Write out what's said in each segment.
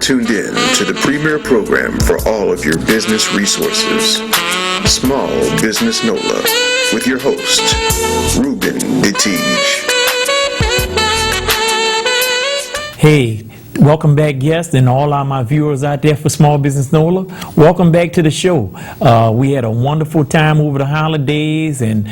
tuned in to the premier program for all of your business resources, Small Business NOLA, with your host, Reuben deTiege. Hey, welcome back, guests, and all of my viewers out there for Small Business NOLA. Welcome back to the show. We had a wonderful time over the holidays, and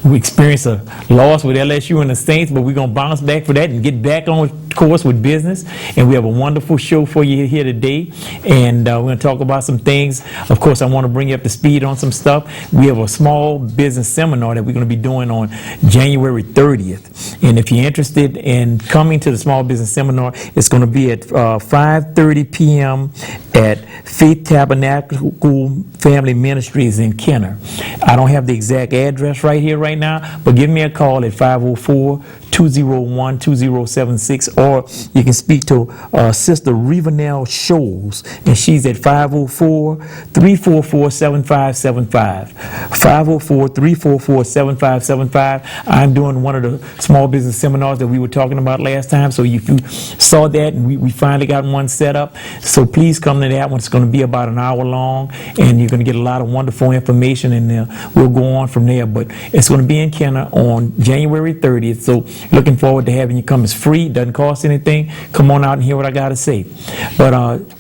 we experienced a loss with LSU and the Saints, but we're going to bounce back for that and get back on course with business. And we have a wonderful show for you here today, and we're going to talk about some things. Of course, I want to bring you up to speed on some stuff. We have a small business seminar that we're going to be doing on January 30th. And if you're interested in coming to the small business seminar, it's going to be at 5:30 p.m. at Faith Tabernacle Family Ministries in Kenner. I don't have the exact address right here right now, but give me a call at 504-201-2076, or you can speak to Sister Reuben Shoals, and she's at 504-344-7575. 504-344-7575. I'm doing one of the small business seminars that we were talking about last time, so if you saw that, and we finally got one set up, so please come to that one. It's going to be about an hour long, and you're going to get a lot of wonderful information in there. We'll go on from there, but it's going to be in Kenner on January 30th, so looking forward to having you come. It's free, doesn't cost anything. Come on out and hear what I got to say. But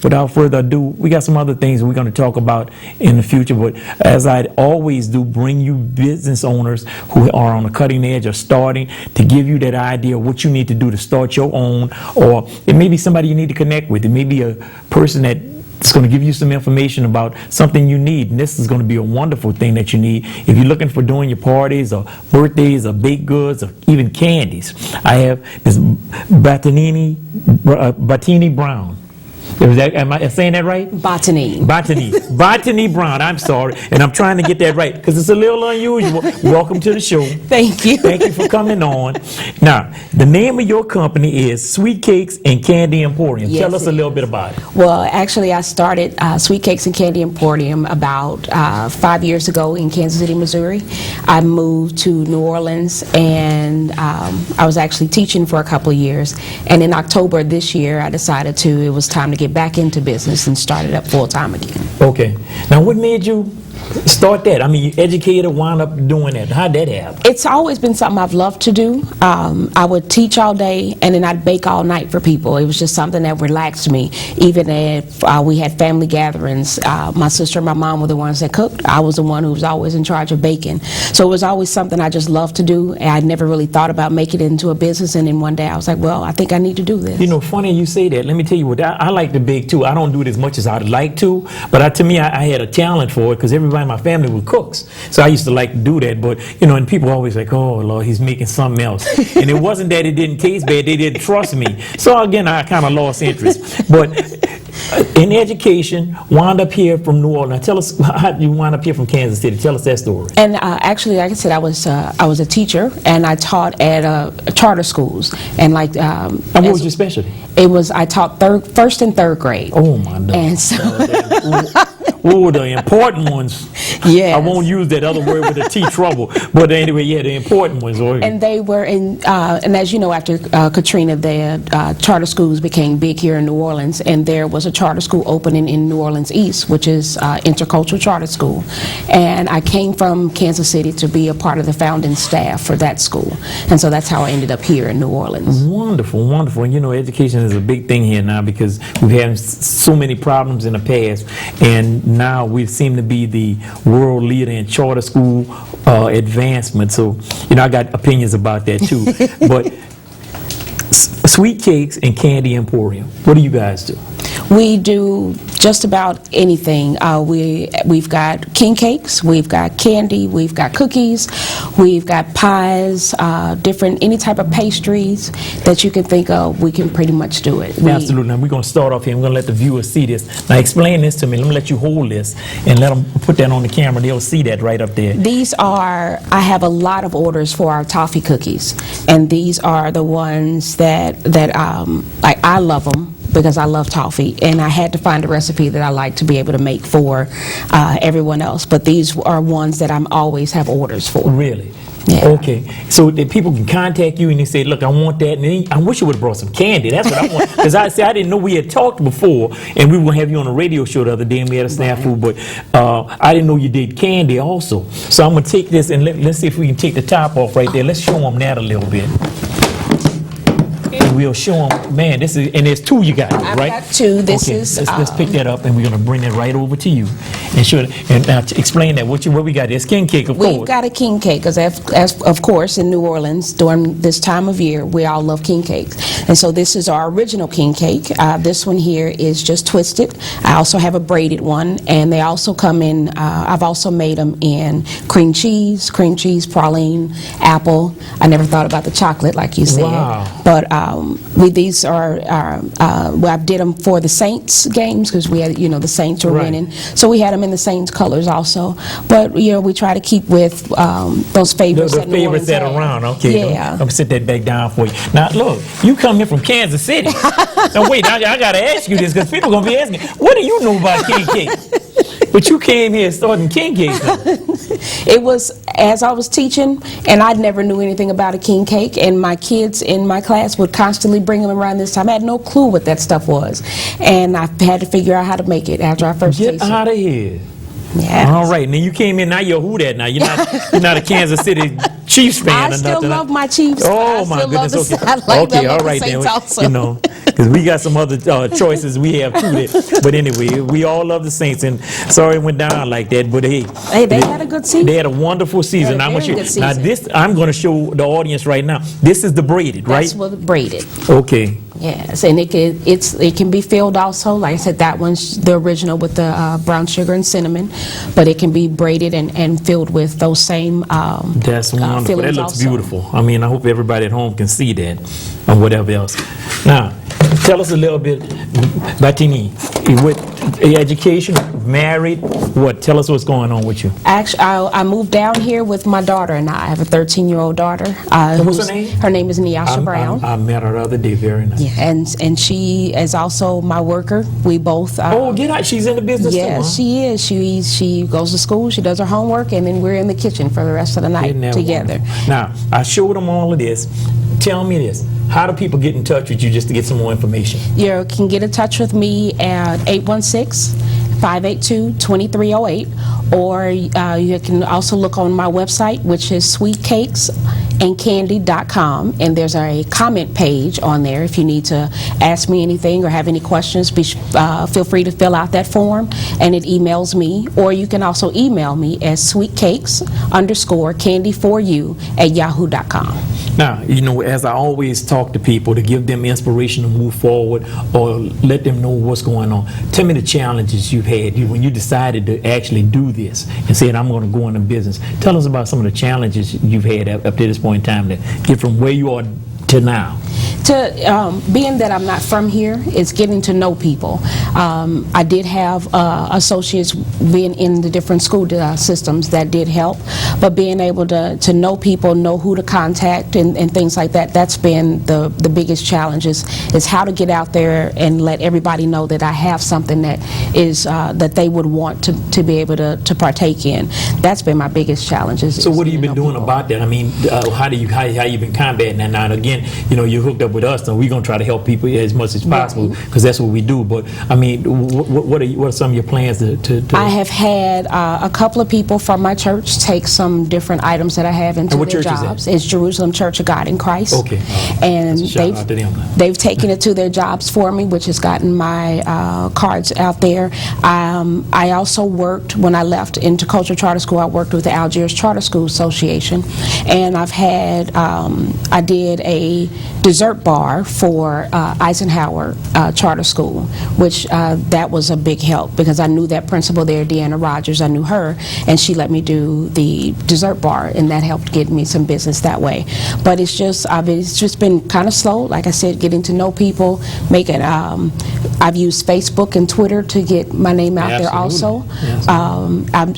without further ado, we got some other things we're going to talk about in the future, but as I always do, bring you business owners who are on the cutting edge or starting, to give you that idea of what you need to do to start your own, or it may be somebody you need to connect with. It may be a person that it's going to give you some information about something you need, and this is going to be a wonderful thing that you need if you're looking for doing your parties or birthdays or baked goods or even candies. I have this Batini Brown. Am I saying that right? Batini Brown. I'm sorry, and I'm trying to get that right because it's a little unusual. Welcome to the show. Thank you. Thank you for coming on. Now, the name of your company is Sweet Cakes and Candy Emporium. Yes, tell us a little bit about it. Well, actually, I started Sweet Cakes and Candy Emporium about 5 years ago in Kansas City, Missouri. I moved to New Orleans, and I was actually teaching for a couple of years. And in October this year, I decided it was time to get back into business and started up full-time again. Okay. Now, what made you start that? I mean, you educated, wound up doing that. How'd that happen? It's always been something I've loved to do. I would teach all day, and then I'd bake all night for people. It was just something that relaxed me. Even if we had family gatherings, my sister and my mom were the ones that cooked. I was the one who was always in charge of baking. So it was always something I just loved to do, and I never really thought about making it into a business. And then one day I was like, well, I think I need to do this. You know, funny you say that. Let me tell you what, I like to bake too. I don't do it as much as I'd like to, but to me, I had a talent for it because everybody in my family were cooks. So I used to like to do that, but you know, and people always like, oh Lord, he's making something else. And it wasn't that it didn't taste bad, they didn't trust me. So again, I kind of lost interest. But in education, wound up here from New Orleans. Now tell us how you wound up here from Kansas City. Tell us that story. And actually, like I said, I was a teacher, and I taught at charter schools. And like, and what was your specialty? I taught first and third grade. Oh my God. And so. Oh, the important ones. Yes. I won't use that other word with the T trouble. But anyway, yeah, the important ones. And they were in, and as you know, after Katrina, the charter schools became big here in New Orleans, and there was a charter school opening in New Orleans East, which is Intercultural Charter School. And I came from Kansas City to be a part of the founding staff for that school. And so that's how I ended up here in New Orleans. Wonderful, wonderful. And you know, education is a big thing here now because we've had so many problems in the past, and now we seem to be the world leader in charter school advancement. So, you know, I got opinions about that too. But Sweet Cakes and Candy Emporium, what do you guys do? We do just about anything. We've got king cakes, we've got candy, we've got cookies, we've got pies, any type of pastries that you can think of, we can pretty much do it. Absolutely. Now we're going to start off here. We're going to let the viewers see this. Now explain this to me. Let me let you hold this and let them put that on the camera. They'll see that right up there. I have a lot of orders for our toffee cookies, and these are the ones that I love them, because I love toffee, and I had to find a recipe that I like to be able to make for everyone else. But these are ones that I'm always have orders for. Really? Yeah. Okay, so that people can contact you and they say, look, I want that, and then I wish you would have brought some candy. That's what I want. Because I didn't know we had talked before, and we were going to have you on a radio show the other day, and we had a snafu, but I didn't know you did candy also. So I'm going to take this, and let's see if we can take the top off right there. Let's show them that a little bit. And we'll show them, man, this is, and there's two you got, right? I've got two. This okay, is... let's pick that up, and we're going to bring that right over to you. And show it, and now explain that, what we got. There's king cake, of course. We've got a king cake, because of course, in New Orleans, during this time of year, we all love king cakes. And so this is our original king cake. This one here is just twisted. I also have a braided one, and they also come in, I've also made them in cream cheese, praline, apple. I never thought about the chocolate, like you said. Wow. But these are, well, I did them for the Saints games, because we had, the Saints were Right. winning. So we had them in the Saints colors also. But, we try to keep with those favorites The that New favorites Orleans that are have. around, okay. Yeah. I'm gonna sit that back down for you. Now, look, you come here from Kansas City. Now, wait, I gotta ask you this, because people gonna be asking, what do you know about king cake? But you came here starting king cake. It was, as I was teaching, and I never knew anything about a king cake, and my kids in my class would constantly bring them around this time. I had no clue what that stuff was. And I had to figure out how to make it after I first Get tasted it. out of here. Yeah. All right, now you came in, now you're who that now? You're not a Kansas City Chiefs fan I or still nothing. love my Chiefs. Oh, I my still love goodness. the, Okay, I like okay, them, all the right Saints then. also. Because we got some other choices we have too. But anyway, we all love the Saints, and sorry it went down like that. But hey, They had a good season. They had a wonderful season. They had a Now, very good season. now this, I'm going to show the audience right now. This is the braided, right? That's what braided. Okay. Yes, and it can be filled also. Like I said, that one's the original with the brown sugar and cinnamon, but it can be braided and filled with those same That's wonderful. That fillings looks also. beautiful. I mean, I hope everybody at home can see that or whatever else. Now, tell us a little bit, Batini, with education, married, what? Tell us what's going on with you. Actually, I moved down here with my daughter, and I have a 13-year-old daughter. What's her name? Her name is Nyasha Brown. I met her the other day. Very nice. Yeah, and she is also my worker. We both. Oh, get out! She's in the business too, Yes, huh? she is. She goes to school. She does her homework, and then we're in the kitchen for the rest of the night Isn't that together. wonderful? Now, I showed them all of this. Tell me this. How do people get in touch with you just to get some more information? You can get in touch with me at 816-582-2308, or you can also look on my website, which is sweetcakes1.mp4.com, and there's a comment page on there if you need to ask me anything or have any questions. Feel free to fill out that form, and it emails me, or you can also email me at sweetcakes_candy4you@yahoo.com. Now, as I always talk to people to give them inspiration to move forward or let them know what's going on, tell me the challenges you've had when you decided to actually do this and said, I'm going to go into business. Tell us about some of the challenges you've had up to this point in time to get from where you are to now. Being that I'm not from here, it's getting to know people. I did have associates being in the different school systems that did help, but being able to know people, know who to contact and things like that, that's been the biggest challenge is how to get out there and let everybody know that I have something that is that they would want to be able to partake in. That's been my biggest challenge. So what have you been doing about that? I mean, how you been combating that now? And again, you're hooked up with us, and we're going to try to help people as much as possible because that's what we do. But I mean, what are some of your plans to I have had a couple of people from my church take some different items that I have into And what their church is that? jobs. It's Jerusalem Church of God in Christ. Okay. And Shout out to them. they've taken it to their jobs for me, which has gotten my cards out there. I also worked, when I left Intercultural Charter School, I worked with the Algiers Charter School Association, and I've had, I did a dessert bar for Eisenhower Charter School, which that was a big help because I knew that principal there, Deanna Rogers. I knew her, and she let me do the dessert bar, and that helped get me some business that way. But it's just been kind of slow, like I said, getting to know people, making I've used Facebook and Twitter to get my name out there also.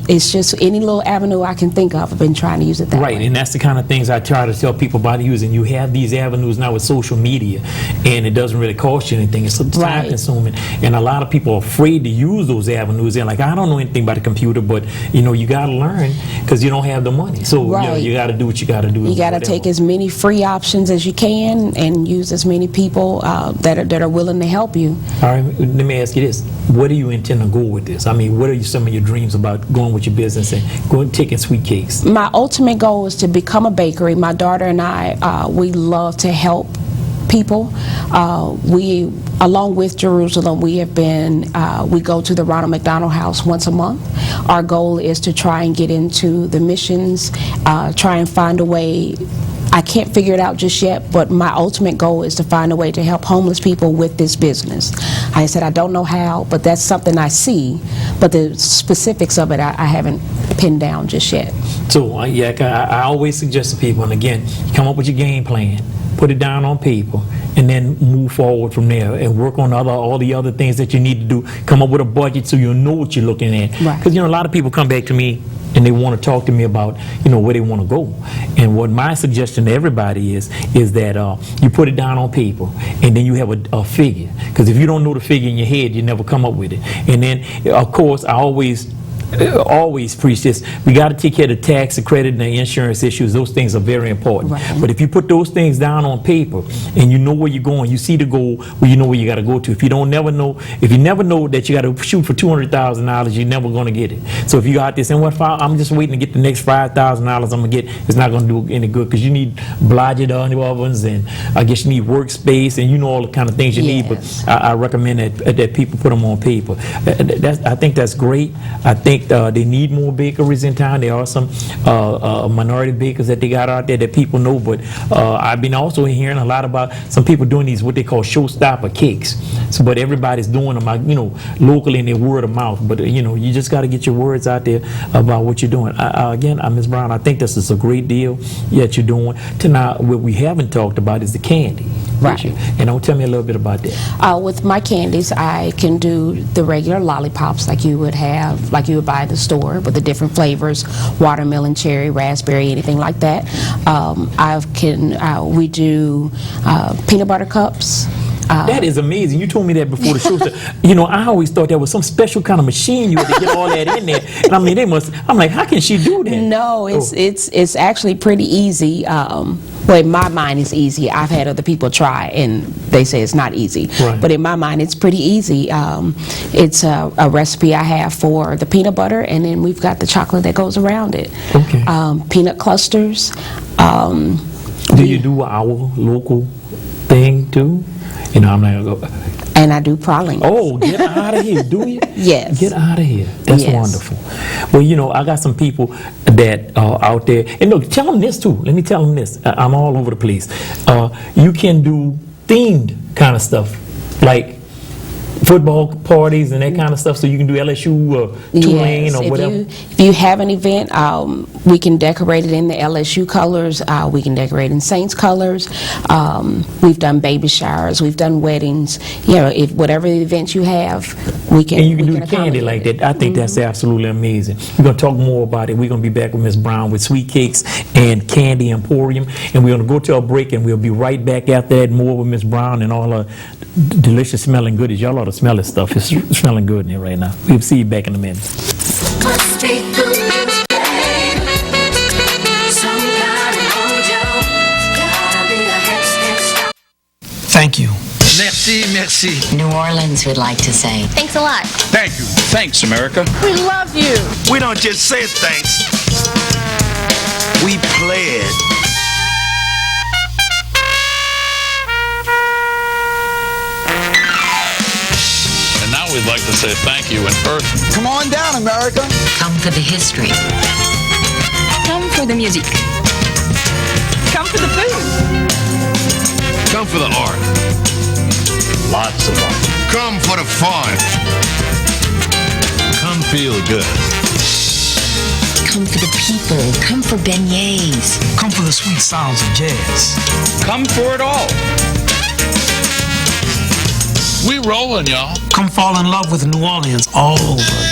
It's just any little avenue I can think of. I've been trying to use it that way. Right, and that's the kind of things I try to tell people about using. You have these avenues now with social media, and it doesn't really cost you anything. It's time consuming, and a lot of people are afraid to use those avenues. They're like, I don't know anything about a computer, but you got to learn because you don't have the money. So you got to do what you got to do. You got to take as many free options as you can and use as many people that are willing to help you. All right, let me ask you this. Where do you intend to go with this? I mean, what are some of your dreams about going with your business and going taking sweet cakes? My ultimate goal is to become a bakery. My daughter and I, we love to help people. We, along with Jerusalem, we have been, we go to the Ronald McDonald House once a month. Our goal is to try and get into the missions, try and find a way. I can't figure it out just yet, but my ultimate goal is to find a way to help homeless people with this business. I said I don't know how, but that's something I see, but the specifics of it I haven't pinned down just yet. So I always suggest to people, and again, come up with your game plan, put it down on paper, and then move forward from there and work on all the other things that you need to do. Come up with a budget so you know what you're looking at. Because a lot of people come back to me and they want to talk to me about where they want to go. And what my suggestion to everybody is that you put it down on paper and then you have a figure. Because if you don't know the figure in your head, you never come up with it. And then, of course, I always preach this. We got to take care of the tax, the credit, and the insurance issues. Those things are very important. But if you put those things down on paper and you know where you're going, you see the goal, well, you know where you got to go to. If you never know that you got to shoot for $200,000, you're never going to get it. So if you out there saying, well, I'm just waiting to get the next $5,000 I'm going to get, it's not going to do any good because you need blodgett ovens, and I guess you need workspace, and all the kind of things you need. But I recommend that people put them on paper. I think that's great. I think they need more bakeries in town. There are some minority bakers that they got out there that people know, but I've been also hearing a lot about some people doing these what they call showstopper cakes. So, but everybody's doing them, locally in their word of mouth. But you just got to get your words out there about what you're doing. Again, Ms. Brown, I think this is a great deal that you're doing. Tonight, what we haven't talked about is the candy. Right. And tell me a little bit about that. With my candies, I can do the regular lollipops like you would buy at the store, with the different flavors: watermelon, cherry, raspberry, anything like that. We do peanut butter cups. That is amazing. You told me that before the show. I always thought that was some special kind of machine you had to get all that in there. And I mean, I'm like, how can she do that? No, it's actually pretty easy. Well, in my mind, it's easy. I've had other people try, and they say it's not easy. Right. But in my mind, it's pretty easy. It's a recipe I have for the peanut butter, and then we've got the chocolate that goes around it. Okay. Peanut clusters. Do you do our local thing, too? I'm not going to go. And I do praline. Oh, get out of here, do you? Yes. Get out of here. That's wonderful. Well, I got some people that are out there. And look, tell them this, too. Let me tell them this. I'm all over the place. You can do themed kind of stuff, like football parties and that kind of stuff, so you can do LSU or Tulane or whatever. If you have an event, we can decorate it in the LSU colors. We can decorate in Saints colors. We've done baby showers. We've done weddings. If whatever event you have, we can. And you can do the candy like that. I think that's absolutely amazing. We're going to talk more about it. We're going to be back with Ms. Brown with Sweet Cakes and Candy Emporium, and we're going to go to a break, and we'll be right back after that, more with Ms. Brown and all her delicious smelling goodies. Y'all ought to smell this stuff. It's smelling good in here right now. We'll see you back in a minute. Thank you. Merci. New Orleans would like to say thanks a lot. Thank you. Thanks, America. We love you. We don't just say thanks. We play it. And now we'd like to say thank you in person. Come on down, America. Come for the history. Come for the music. Come for the food. Come for the art. Lots of art. Come for the fun. Come feel good. Come for the people. Come for beignets. Come for the sweet sounds of jazz. Come for it all. We rolling, y'all. Come fall in love with New Orleans all over again.